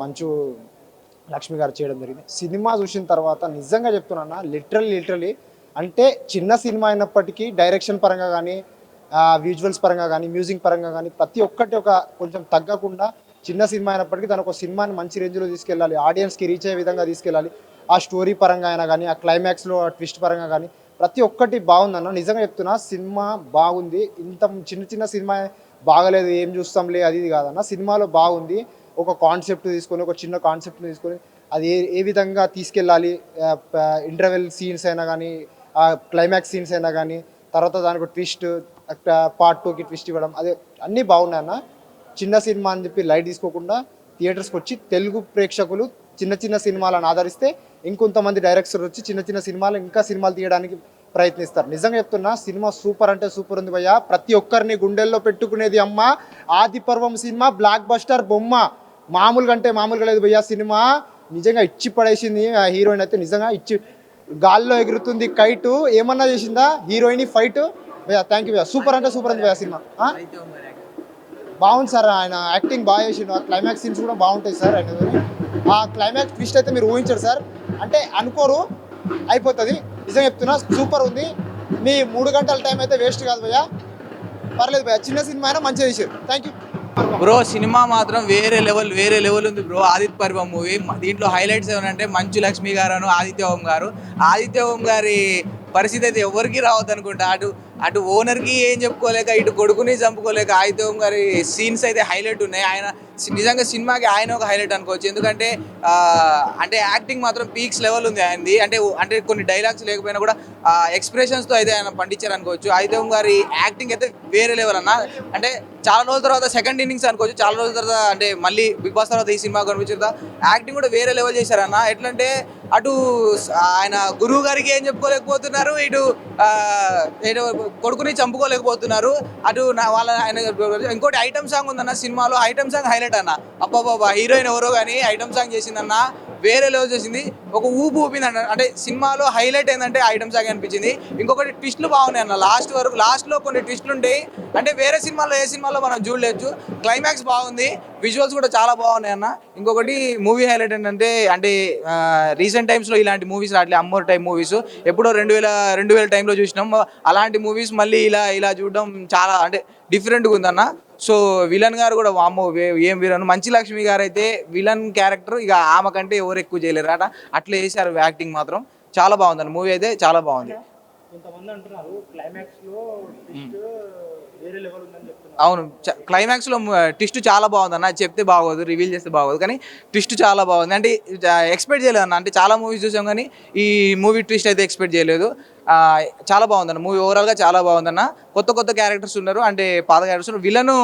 మంచు లక్ష్మి గారు చేయడం జరిగింది. సినిమా చూసిన తర్వాత నిజంగా చెప్తున్నా, లిటరలీ అంటే చిన్న సినిమా అయినప్పటికీ డైరెక్షన్ పరంగా కానీ, విజువల్స్ పరంగా కానీ, మ్యూజిక్ పరంగా కానీ ప్రతి ఒక్కటి ఒక కొంచెం తగ్గకుండా చిన్న సినిమా అయినప్పటికీ తను ఒక సినిమాని మంచి రేంజ్లో తీసుకెళ్ళాలి, ఆడియన్స్కి రీచ్ అయ్యే విధంగా తీసుకెళ్ళాలి. ఆ స్టోరీ పరంగా అయినా కానీ, ఆ క్లైమాక్స్లో ట్విస్ట్ పరంగా కానీ ప్రతి ఒక్కటి బాగుందన్న. నిజంగా చెప్తున్నా, సినిమా బాగుంది. ఇంత చిన్న సినిమా బాగలేదు ఏం చూస్తాంలే అది ఇది కాదన్న, సినిమాలో బాగుంది. ఒక కాన్సెప్ట్ తీసుకొని, ఒక చిన్న కాన్సెప్ట్ని తీసుకొని అది ఏ విధంగా తీసుకెళ్ళాలి, ఇంటర్వెల్ సీన్స్ అయినా కానీ, క్లైమాక్స్ సీన్స్ అయినా కానీ, తర్వాత దానికి ట్విస్ట్, పార్ట్ 2కి ట్విస్ట్ ఇవ్వడం, అదే అన్నీ బాగున్నాయన్న. చిన్న సినిమా అని చెప్పి లైట్ తీసుకోకుండా థియేటర్స్కి వచ్చి తెలుగు ప్రేక్షకులు చిన్న సినిమాలను ఆదరిస్తే ఇంకొంతమంది డైరెక్టర్స్ వచ్చి చిన్న సినిమాలు ఇంకా సినిమాలు తీయడానికి ప్రయత్నిస్తారు. నిజంగా చెప్తున్నా, సినిమా సూపర్ అంటే సూపర్ ఉంది భయ్య. ప్రతి ఒక్కరిని గుండెల్లో పెట్టుకునేది అమ్మ. ఆది పర్వం సినిమా బ్లాక్ బస్టర్ బొమ్మ, మామూలుగా అంటే మామూలుగా లేదు భయ్య. సినిమా నిజంగా ఇచ్చి పడేసింది. ఆ హీరోయిన్ అయితే నిజంగా ఇచ్చి గాల్లో ఎగురుతుంది కైటు, ఏమన్నా చేసిందా హీరోయిన్ ఫైట్ భయ్య. థ్యాంక్ యూ భయ్య, సూపర్ అంటే సూపర్ ఉంది భయ్య. సినిమా బాగుంది సార్, ఆయన యాక్టింగ్ బాగా చేసిండు. ఆ క్లైమాక్స్ సీన్స్ కూడా బాగుంటాయి సార్. ఆయన ఆ క్లైమాక్స్ ట్విస్ట్ అయితే మీరు ఊహించారు సార్, అంటే అనుకోరు, అయిపోతుంది. నిజంగా చెప్తున్నా, సూపర్ ఉంది. మీ 3 గంటల టైం అయితే వేస్ట్ కాదు భయ్య, పర్లేదు భయ్య. చిన్న సినిమా అయినా మంచిగా చేశారు. Thank you bro. సినిమా మాత్రం వేరే లెవెల్ ఉంది బ్రో. ఆదిత్య పర్వం మూవీ, దీంట్లో హైలైట్స్ ఏమంటే మంచు లక్ష్మి గారు, ఆదిత్య ఓం గారి పరిస్థితి అయితే ఎవరికి రావద్దు అనుకుంటా. అటు ఓనర్కి ఏం చెప్పుకోలేక, ఇటు కొడుకుని చంపుకోలేక ఆదిత్య ఓం గారి సీన్స్ అయితే హైలైట్ ఉన్నాయి. ఆయన నిజంగా సినిమాకి ఆయన ఒక హైలైట్ అనుకోవచ్చు. ఎందుకంటే అంటే యాక్టింగ్ మాత్రం పీక్స్ లెవెల్ ఉంది ఆయనది. అంటే కొన్ని డైలాగ్స్ లేకపోయినా కూడా ఎక్స్ప్రెషన్స్తో అయితే ఆయన పండించారు అనుకోవచ్చు. ఆదిత్య ఓం గారి యాక్టింగ్ అయితే వేరే లెవెల్ అన్న. అంటే చాలా రోజుల తర్వాత సెకండ్ ఇన్నింగ్స్ అనుకోవచ్చు. చాలా రోజుల తర్వాత అంటే మళ్ళీ బిగ్ బాస్ తర్వాత ఈ సినిమా కనిపించిందా, యాక్టింగ్ కూడా వేరే లెవెల్ చేశారన్న. ఎట్లంటే అటు ఆయన గురువు గారికి ఏం చెప్పుకోలేకపోతున్నారు, ఇటు కొడుకుని చంపుకోలేకపోతున్నారు. అటు ఆయన ఇంకోటి ఐటమ్ సాంగ్ ఉందన్న సినిమాలో. ఐటమ్ సాంగ్ హైలైట్ అన్న. అబ్బాబాబా, హీరోయిన్ ఎవరో కానీ ఐటమ్ సాంగ్ చేసిందన్న, వేరే లెవెల్ చేసింది. ఒక ఊపింది అన్న. అంటే సినిమాలో హైలైట్ ఏంటంటే ఐటమ్ సాంగ్ అనిపించింది. ఇంకొకటి ట్విస్ట్లు బాగున్నాయి అన్న. లాస్ట్లో కొన్ని ట్విస్ట్లు ఉంటాయి, అంటే వేరే సినిమాలో ఏ సినిమాలో మనం చూడలేదు. క్లైమాక్స్ బాగుంది, విజువల్స్ కూడా చాలా బాగున్నాయి అన్న. ఇంకొకటి మూవీ హైలైట్ ఏంటంటే, రీసెంట్ టైమ్స్లో ఇలాంటి మూవీస్ రావట్లేదు. అమ్మోర్ టైప్ మూవీస్ ఎప్పుడో 2000 టైంలో చూసినాం. అలాంటి మూవీస్ మళ్ళీ ఇలా చూడడం చాలా అంటే డిఫరెంట్గా ఉందన్న. సో విలన్ గారు కూడా వామ్మో ఏం విలన్. మంచి లక్ష్మి గారు అయితే విలన్ క్యారెక్టర్ ఇక ఆమె కంటే ఎవరు ఎక్కువ చేయలేరు అట, అట్లా వేసారు. యాక్టింగ్ మాత్రం చాలా బాగుందన్న. మూవీ అయితే చాలా బాగుంది. కొంతమంది అంటున్నారు క్లైమాక్స్ లో వేరే లెవెల్ ఉందని చెప్తున్నారు. అవును, క్లైమాక్స్లో ట్విస్ట్ చాలా బాగుంది అన్న. చెప్తే బాగోదు, రివీల్ చేస్తే బాగోదు, కానీ ట్విస్ట్ చాలా బాగుంది. అంటే ఎక్స్పెక్ట్ చేయలేదు అన్న. అంటే చాలా మూవీస్ చూసాం కానీ ఈ మూవీ ట్విస్ట్ అయితే ఎక్స్పెక్ట్ చేయలేదు. చాలా బాగుందన్న మూవీ. ఓవరాల్గా చాలా బాగుందన్న. కొత్త క్యారెక్టర్స్ ఉన్నారు, అంటే పాత క్యారెక్టర్స్ ఉన్నారు. విలను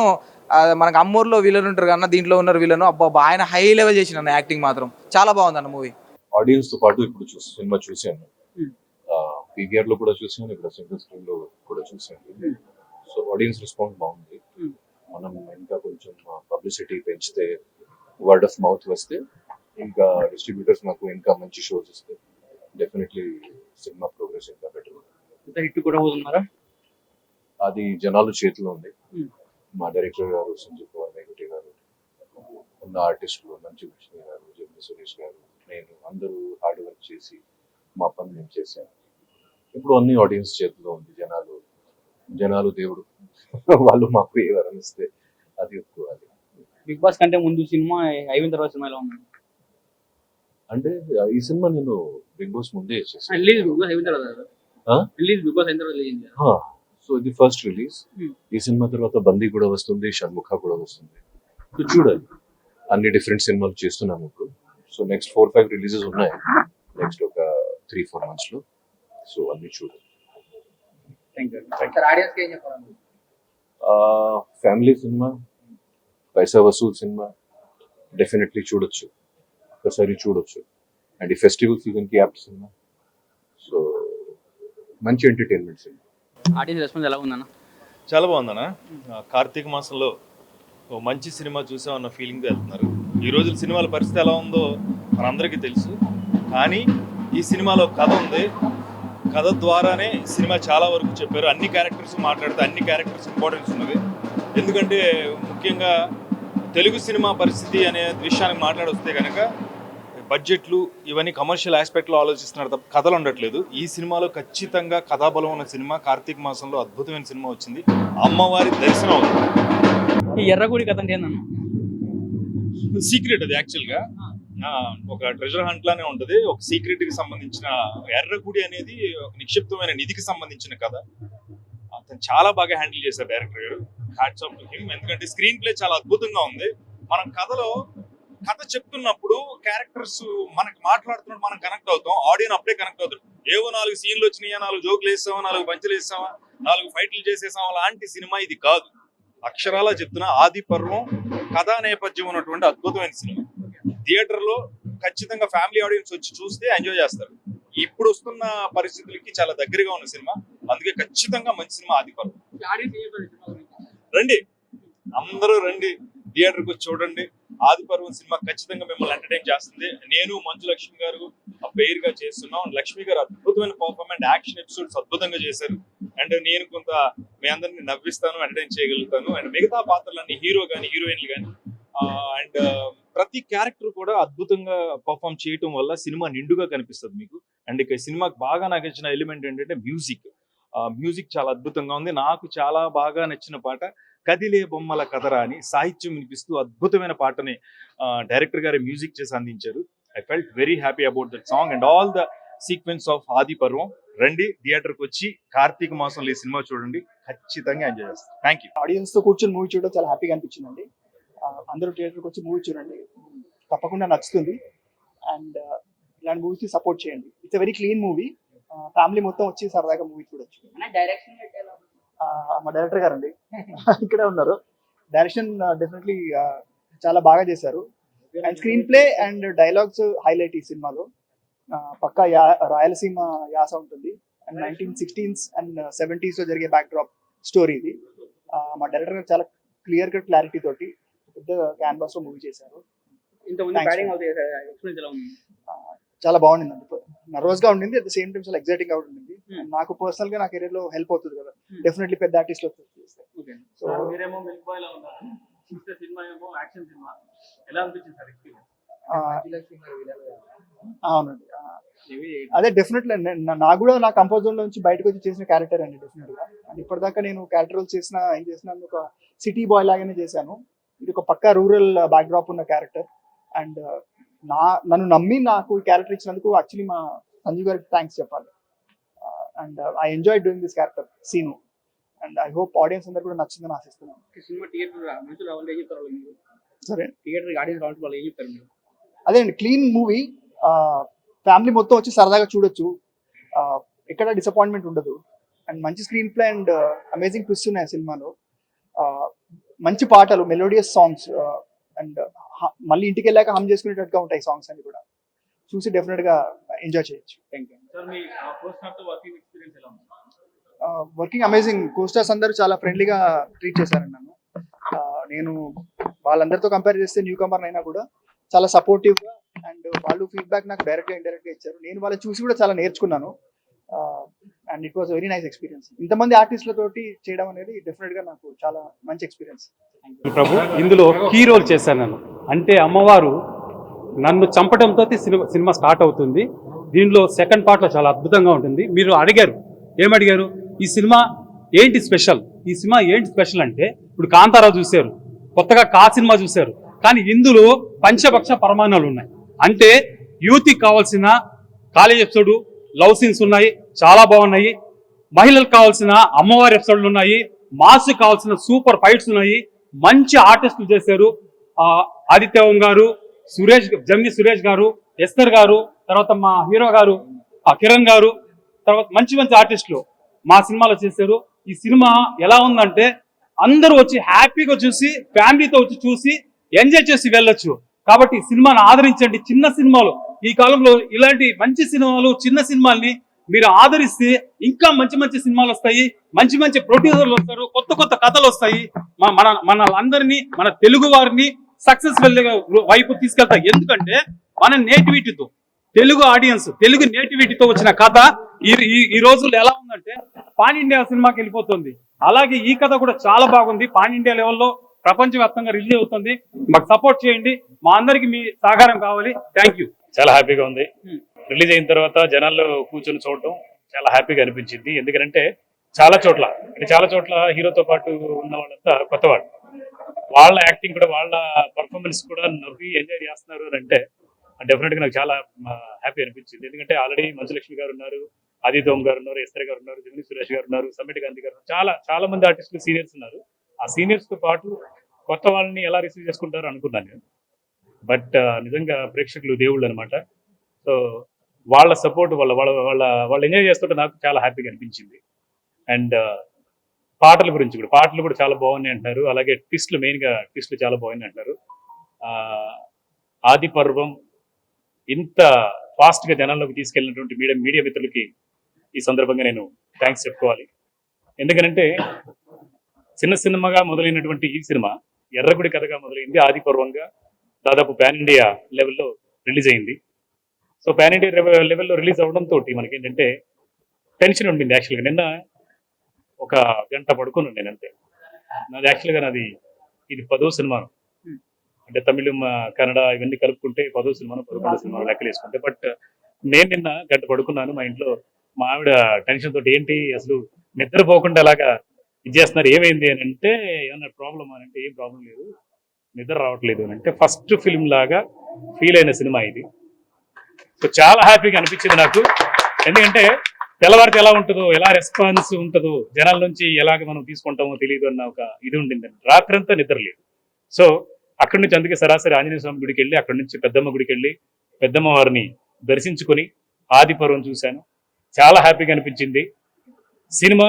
మనకు అమ్మూర్లో విలన్ ఉంటారు కన్నా, దీంట్లో ఉన్నారు విలను. అబ్బా, ఆయన హై లెవెల్ చేసిన యాక్టింగ్ మాత్రం చాలా బాగుందన్న మూవీ. ఆడియన్స్ తో పాటు ఇప్పుడు సినిమా చూసాను, పీవీఆర్ లో కూడా చూసాను, ఇక్కడ సింగిల్ స్క్రీన్ లో కూడా చూసాను. సో ఆడియన్స్ రెస్పాన్స్ బాగుంది. మనం ఇంకా కొంచెం పబ్లిసిటీ పెంచితే, వర్డ్ ఆఫ్ మౌత్ వస్తే, ఇంకా డిస్ట్రిబ్యూటర్స్ నాకు ఇంకా మంచి షోస్ ఇస్తే డెఫినెట్లీ సినిమా ప్రోగ్రెస్ ఇంకా బెటర్. హిట్ కూడా అవుతున్నారా? అది జనాలు చేతిలో ఉంది. మా డైరెక్టర్ గారు సంజీవ్ కుమార్ మేగుటి గారు, ఉన్న ఆర్టిస్టులు మంచు లక్ష్మి గారు, జమిని సురేష్ గారు, నేను అందరూ హార్డ్ వర్క్ చేసి మా పని మేము చేశాను. ఇప్పుడు అన్ని ఆడియన్స్ చేతిలో ఉంది. జనాలు దేవుడు, వాళ్ళు మాకు ఏ వరం ఇస్తే అది ఒప్పుకోవాలి. బిగ్ బాస్ కంటే ముందు సినిమా అయిన తర్వాత సినిమా ఎలా ఉంది అంటే, ఈ సినిమా నేను బిగ్ బాస్ ముందే చేశాను. సో ఇది ఫస్ట్ రిలీజ్. ఈ సినిమా తర్వాత బందీ కూడా వస్తుంది, షణ్ముఖ కూడా వస్తుంది. సో చూడాలి, అన్ని డిఫరెంట్ సినిమాలు చేస్తున్నాము ఇప్పుడు. సో నెక్స్ట్ 4-5 రిలీజెస్ ఉన్నాయి నెక్స్ట్ ఒక 3-4 months లో. సో అన్ని చూడాలి. ఫ్యామిలీ సినిమా, పైసా వసూల్ సినిమా డెఫినెట్లీ చూడొచ్చు, ఒకసారి చూడొచ్చు. అండ్ ఈ ఫెస్టివల్ సీజన్ కి యాప్ట్ సినిమా. సో మంచి ఎంటర్టైన్మెంట్ సినిమా. ఆడియన్స్ రెస్పాన్స్ ఎలా ఉందన్న? చాలా బాగుందన్న. కార్తీక మాసంలో ఓ మంచి సినిమా చూసామన్న ఫీలింగ్ వెళ్తున్నారు. ఈ రోజుల సినిమాల పరిస్థితి ఎలా ఉందో మనందరికీ తెలుసు, కానీ ఈ సినిమాలో కథ ఉంది. కథ ద్వారానే సినిమా చాలా వరకు చెప్పారు. అన్ని క్యారెక్టర్స్ మాట్లాడితే అన్ని క్యారెక్టర్స్ ఇంపార్టెన్స్ ఉన్నది. ఎందుకంటే ముఖ్యంగా తెలుగు సినిమా పరిస్థితి అనే విషయానికి మాట్లాడొస్తే కనుక బడ్జెట్లు ఇవన్నీ కమర్షియల్ ఆస్పెక్ట్లో ఆలోచిస్తున్నారు తప్ప కథలు ఉండట్లేదు. ఈ సినిమాలో ఖచ్చితంగా కథాబలం ఉన్న సినిమా. కార్తీక మాసంలో అద్భుతమైన సినిమా వచ్చింది. అమ్మవారి దర్శనం అవుతుంది. ఈ ఎర్రగుడి కథ అంటే ఏందన్న? సీక్రెట్ అది యాక్చువల్గా ఒక ట్రెజర్ హంట్ లానే ఉంటుంది. ఒక సీక్రెట్ కి సంబంధించిన ఎర్రగుడి అనేది ఒక నిక్షిప్తమైన నిధికి సంబంధించిన కథ. అతను చాలా బాగా హ్యాండిల్ చేశారు డైరెక్టర్ గారు. Hats off to him. ఎందుకంటే స్క్రీన్ ప్లే చాలా అద్భుతంగా ఉంది. మనం కథ చెప్తున్నప్పుడు క్యారెక్టర్స్ మనకు మాట్లాడుతున్నప్పుడు మనం కనెక్ట్ అవుతాం. ఆడియన్ అప్పుడే కనెక్ట్ అవుతారు. ఏవో 4 సీన్లు వచ్చినాయా, 4 జోకులు వేస్తామా, 4 పంచులు వేస్తామా, 4 ఫైట్లు చేసేసామా లాంటి సినిమా ఇది కాదు. అక్షరాలా చెప్తున్నా, ఆది పర్వం కథా నేపథ్యం ఉన్నటువంటి అద్భుతమైన సినిమా. థియేటర్ లో ఖచ్చితంగా ఫ్యామిలీ ఆడియన్స్ వచ్చి చూస్తే ఎంజాయ్ చేస్తారు. ఇప్పుడు వస్తున్న పరిస్థితులకి చాలా దగ్గరగా ఉన్న సినిమా. అందుకే ఖచ్చితంగా మంచి సినిమా ఆది పర్వం. రండి, అందరూ రండి, థియేటర్కి వచ్చి చూడండి. ఆది పర్వం సినిమా ఖచ్చితంగా మిమ్మల్ని ఎంటర్టైన్ చేస్తుంది. నేను మంచు లక్ష్మి గారు పెయిర్ గా చేస్తున్నాం. లక్ష్మి గారు అద్భుతమైన పర్ఫార్మెన్స్, యాక్షన్ ఎపిసోడ్స్ అద్భుతంగా చేశారు. అండ్ నేను కొంత మీ అందరిని నవ్విస్తాను, ఎంటర్టైన్ చేయగలుగుతాను. అండ్ మిగతా పాత్రలన్నీ హీరో కానీ హీరోయిన్లు కానీ అండ్ ప్రతి క్యారెక్టర్ కూడా అద్భుతంగా పర్ఫామ్ చేయటం వల్ల సినిమా నిండుగా కనిపిస్తుంది మీకు. అండ్ ఇక సినిమాకి బాగా నాకు నచ్చిన ఎలిమెంట్ ఏంటంటే మ్యూజిక్ చాలా అద్భుతంగా ఉంది. నాకు చాలా బాగా నచ్చిన పాట కదిలే బొమ్మల కథరా అని సాహిత్యం వినిపిస్తూ అద్భుతమైన పాటని డైరెక్టర్ గారి మ్యూజిక్ చేసి అందించారు. I felt very happy about that song and all the sequence of ఆది పర్వం. రండి, థియేటర్కి వచ్చి కార్తీక మాసంలో ఈ సినిమా చూడండి, ఖచ్చితంగా ఎంజాయ్ చేస్తారు. Thank you. ఆడియన్స్ తో కూర్చొని మూవీ చూడడం చాలా హ్యాపీగా అనిపించిందండి. అందరూ థియేటర్కి వచ్చి మూవీ చూడండి, తప్పకుండా నచ్చుతుంది. అండ్ ఇలాంటి మూవీస్ సపోర్ట్ చేయండి. It's very clean movie. Family మొత్తం వచ్చి సరదాగా మూవీ చూడొచ్చు. మా డైరెక్టర్ గారు అండి ఇక్కడే ఉన్నారు. డైరెక్షన్ డెఫినెట్లీ చాలా బాగా చేశారు. And screen play and dialogues highlight ఈ సినిమాలో. పక్కా రాయలసీమ యాస ఉంటుంది. అండ్ 1960s అండ్ 70s లో జరిగే బ్యాక్ డ్రాప్ స్టోరీ ఇది. మా డైరెక్టర్ గారు చాలా క్లియర్ కట్ క్లారిటీ తోటి పెద్ద క్యాన్వాస్ లో మూవీ చేశారు. చాలా బాగుండింది. నర్వస్ గా ఉండింది, అట్ ద సేమ్ టైం చాలా ఎక్సైటింగ్ గా ఉండింది. నాకు పర్సనల్ గా నా కెరీర్ లో హెల్ప్ అవుతుంది కదా, డెఫినెట్లీ పెద్ద ఆర్టిస్ట్ లో చేస్తే. సో అవునండి, అదే డెఫినెట్లీ నాకు కూడా నా కంఫర్ట్ జోన్ లో నుంచి బయటకు వచ్చి చేసిన క్యారెక్టర్ అండి డెఫినెట్ గా. అండ్ ఇప్పటిదాకా నేను క్యారెక్టర్ ఏం చేసిన ఒక సిటీ బాయ్ లాగానే చేశాను. ఇది ఒక పక్కా రూరల్ బ్యాక్ డ్రాప్ ఉన్న క్యారెక్టర్. అండ్ నన్ను నమ్మి నాకు ఈ క్యారెక్టర్ ఇచ్చినందుకు యాక్చువల్లీ మా సంజీవ్ గారికి థ్యాంక్స్ చెప్పాలి. And I enjoy doing this character scene. And I hope audience అందరు కూడా నచ్చిందని ఆశిస్తున్నాను. సరే, అదే అండి, క్లీన్ మూవీ. ఫ్యామిలీ మొత్తం వచ్చి సరదాగా చూడొచ్చు, ఎక్కడ డిసప్పాయింట్మెంట్ ఉండదు. అండ్ మంచి screen play and amazing twist ఉన్నాయి సినిమాలో. మంచి పాటలు, మెలోడియస్ సాంగ్స్. అండ్ మళ్ళీ ఇంటికి వెళ్ళాక హమ్ చేసుకునేటట్టుగా ఉంటాయి సాంగ్స్ అన్ని కూడా. చూసి డెఫినెట్ గా ఎంజాయ్ చేయొచ్చు. Working amazing. కోస్టార్స్ అందరూ చాలా ఫ్రెండ్లీగా ట్రీట్ చేశారండి నన్ను. నేను వాళ్ళందరితో కంపేర్ చేస్తే న్యూ కమర్ అయినా కూడా చాలా సపోర్టివ్ గా, అండ్ వాళ్ళు ఫీడ్బ్యాక్ నాకు డైరెక్ట్ గా ఇండైరెక్ట్ గా ఇచ్చారు. నేను వాళ్ళు చూసి కూడా చాలా నేర్చుకున్నాను. And it was very nice experience. ఇంతమంది ఆర్టిస్టులతోటి చేయడం అనేది డెఫినెట్ గా నాకు చాలా మంచి ఎక్స్పీరియన్స్. ప్రభు, ఇందులో కీ రోల్ చేశాను నేను. అంటే అమ్మవారు నన్ను చంపడంతో సినిమా స్టార్ట్ అవుతుంది. దీనిలో సెకండ్ పార్ట్ లో చాలా అద్భుతంగా ఉంటుంది. మీరు అడిగారు, ఏమడిగారు, ఈ సినిమా ఏంటి స్పెషల్? ఈ సినిమా ఏంటి స్పెషల్ అంటే, ఇప్పుడు కాంతారావు చూశారు, కొత్తగా సినిమా చూశారు, కానీ ఇందులో పంచపక్ష పరమాణాలు ఉన్నాయి. అంటే యూత్కి కావాల్సిన కాలేజ్ ఎపిసోడ్, లవ్ సీన్స్ ఉన్నాయి, చాలా బాగున్నాయి. మహిళలకు కావాల్సిన అమ్మవారి ఎపిసోడ్లు ఉన్నాయి. మాస్ కావాల్సిన సూపర్ ఫైట్స్ ఉన్నాయి. మంచి ఆర్టిస్టులు చేశారు. ఆదిత్య ఓం గారు, జమిని సురేష్ గారు, ఎస్తర్ గారు, తర్వాత మా హీరో గారు కిరణ్ గారు, తర్వాత మంచి మంచి ఆర్టిస్టులు మా సినిమాలో చేశారు. ఈ సినిమా ఎలా ఉందంటే అందరూ వచ్చి హ్యాపీగా చూసి, ఫ్యామిలీతో వచ్చి చూసి ఎంజాయ్ చేసి వెళ్ళొచ్చు. కాబట్టి ఈ సినిమాను ఆదరించండి. చిన్న సినిమాలు, ఈ కాలంలో ఇలాంటి మంచి సినిమాలు, చిన్న సినిమాల్ని మీరు ఆదరిస్తే ఇంకా మంచి మంచి సినిమాలు వస్తాయి, మంచి మంచి ప్రొడ్యూసర్లు వస్తారు, కొత్త కొత్త కథలు వస్తాయి. మన అందరినీ, మన తెలుగు వారిని సక్సెస్ఫుల్ వైపు తీసుకెళ్తాయి. ఎందుకంటే మన నేటివిటీతో, తెలుగు ఆడియన్స్, తెలుగు నేటివిటీతో వచ్చిన కథ ఈ రోజుల్లో ఎలా ఉందంటే పాన్ ఇండియా సినిమాకి వెళ్ళిపోతుంది. అలాగే ఈ కథ కూడా చాలా బాగుంది. పాన్ ఇండియా లెవెల్లో ప్రపంచవ్యాప్తంగా రిలీజ్ అవుతుంది. మాకు సపోర్ట్ చేయండి, మా అందరికి మీ సహకారం కావాలి. Thank you. చాలా హ్యాపీగా ఉంది. రిలీజ్ అయిన తర్వాత జనాల్లో కూర్చొని చూడటం చాలా హ్యాపీగా అనిపించింది. ఎందుకంటే చాలా చోట్ల హీరోతో పాటు ఉన్న వాళ్ళంతా కొత్త వాళ్ళు, వాళ్ళ యాక్టింగ్ కూడా వాళ్ళ పర్ఫార్మెన్స్ కూడా నవ్వి ఎంజాయ్ చేస్తున్నారు అని అంటే డెఫినెట్ గా నాకు చాలా హ్యాపీ అనిపించింది. ఎందుకంటే ఆల్రెడీ మంచులక్ష్మి గారు ఉన్నారు, ఆదిత్య ఓం గారు ఉన్నారు, ఎస్తర్ గారు ఉన్నారు, జమిని సురేష్ గారు ఉన్నారు, సమ్మిటి గాంధీ గారు చాలా మంది ఆర్టిస్టులు సీనియర్స్ ఉన్నారు. ఆ సీనియర్స్ తో పాటు కొత్త వాళ్ళని ఎలా రిసీవ్ చేసుకుంటారో అనుకున్నాను నేను. బట్ నిజంగా ప్రేక్షకులు దేవుళ్ళు అనమాట. సో వాళ్ళ సపోర్ట్ వాళ్ళు ఎంజాయ్ చేస్తుంటే నాకు చాలా హ్యాపీగా అనిపించింది. అండ్ పాటలు కూడా చాలా బాగున్నాయి అంటున్నారు. అలాగే ట్విస్ట్లు చాలా బాగున్నాయి అంటున్నారు. ఆది పర్వం ఇంత ఫాస్ట్ గా జనాల్లోకి తీసుకెళ్ళినటువంటి మీడియా మిత్రులకి ఈ సందర్భంగా నేను థ్యాంక్స్ చెప్పుకోవాలి. ఎందుకంటే చిన్న సినిమాగా మొదలైనటువంటి ఈ సినిమా ఎర్రగుడి కథగా మొదలైంది, ఆది పర్వంగా దాదాపు పాన్ ఇండియా లెవెల్లో రిలీజ్ అయింది. సో పాన్ ఇండియా లెవెల్లో రిలీజ్ అవడంతో మనకి ఏంటంటే టెన్షన్ ఉండింది. యాక్చువల్గా నిన్న ఒక గంట పడుకున్నాను నేను అంతే. నాది ఇది 10వ సినిమా, అంటే తమిళం కన్నడ ఇవన్నీ కలుపుకుంటే 10వ సినిమాను 11వ సినిమా లెక్కలు వేసుకుంటే. బట్ నేను నిన్న గంట పడుకున్నాను. మా ఇంట్లో మా ఆవిడ టెన్షన్ తోటి ఏంటి అసలు నిద్రపోకుండా అలాగా ఇది చేస్తున్నారు, ఏమైంది అని అంటే ఏమన్నా ప్రాబ్లమ్ అని అంటే ఏం ప్రాబ్లం లేదు, నిద్ర రావట్లేదు అని అంటే ఫస్ట్ ఫిల్మ్ లాగా ఫీల్ అయిన సినిమా ఇది. సో చాలా హ్యాపీగా అనిపించింది నాకు. ఎందుకంటే తెల్లవారితే ఎలా ఉంటుందో, ఎలా రెస్పాన్స్ ఉంటుందో, జనాల నుంచి ఎలాగ మనం తీసుకుంటామో తెలియదు అన్న ఒక ఇది ఉండింది. రాత్రంతా నిద్ర లేదు. సో అక్కడి నుంచి అందుకే సరాసరి ఆంజనేయ స్వామి గుడికి వెళ్ళి అక్కడి నుంచి పెద్దమ్మ గుడికి వెళ్ళి పెద్దమ్మ వారిని దర్శించుకొని ఆది పర్వం చూశాను. చాలా హ్యాపీగా అనిపించింది. సినిమా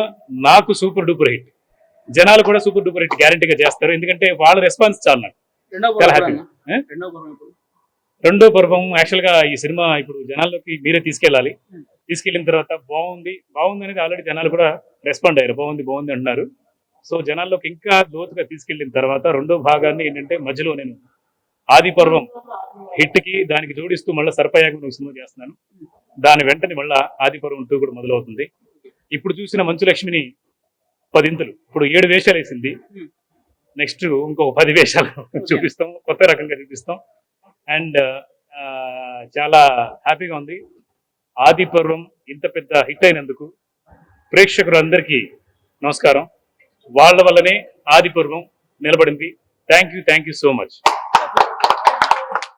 నాకు సూపర్ డూపర్ హిట్, జనాలు కూడా సూపర్ డూపర్ హిట్ గ్యారంటీగా చేస్తారు. ఎందుకంటే వాళ్ళ రెస్పాన్స్ చాలా నాకు చాలా హ్యాపీ. రెండో పర్వం యాక్చువల్ గా ఈ సినిమా ఇప్పుడు జనాల్లోకి మీరే తీసుకెళ్లిన తర్వాత బాగుంది అనేది ఆల్రెడీ జనాలు కూడా రెస్పాండ్ అయ్యారు, బాగుంది అంటున్నారు. సో జనాల్లోకి ఇంకా లోతుగా తీసుకెళ్లిన తర్వాత రెండో భాగాన్ని ఏంటంటే మధ్యలో నేను ఆది పర్వం హిట్ కి దానికి జోడిస్తూ మళ్ళీ సర్పయాగం సినిమా చేస్తున్నాను. దాని వెంటనే మళ్ళీ ఆది పర్వం 2 కూడా మొదలవుతుంది. ఇప్పుడు చూసిన మంచులక్ష్మిని 10 ఇంతలు, ఇప్పుడు 7 వేషాలు వేసింది. నెక్స్ట్ ఇంకో 10 వేషాలు చూపిస్తాం, కొత్త రకంగా చూపిస్తాం. అండ్ చాలా హ్యాపీగా ఉంది. ఆది పర్వం ఇంత పెద్ద హిట్ అయినందుకు ప్రేక్షకులందరికీ నమస్కారం. వాళ్ళ వల్లనే ఆది పర్వం నిలబడింది. Thank you so much.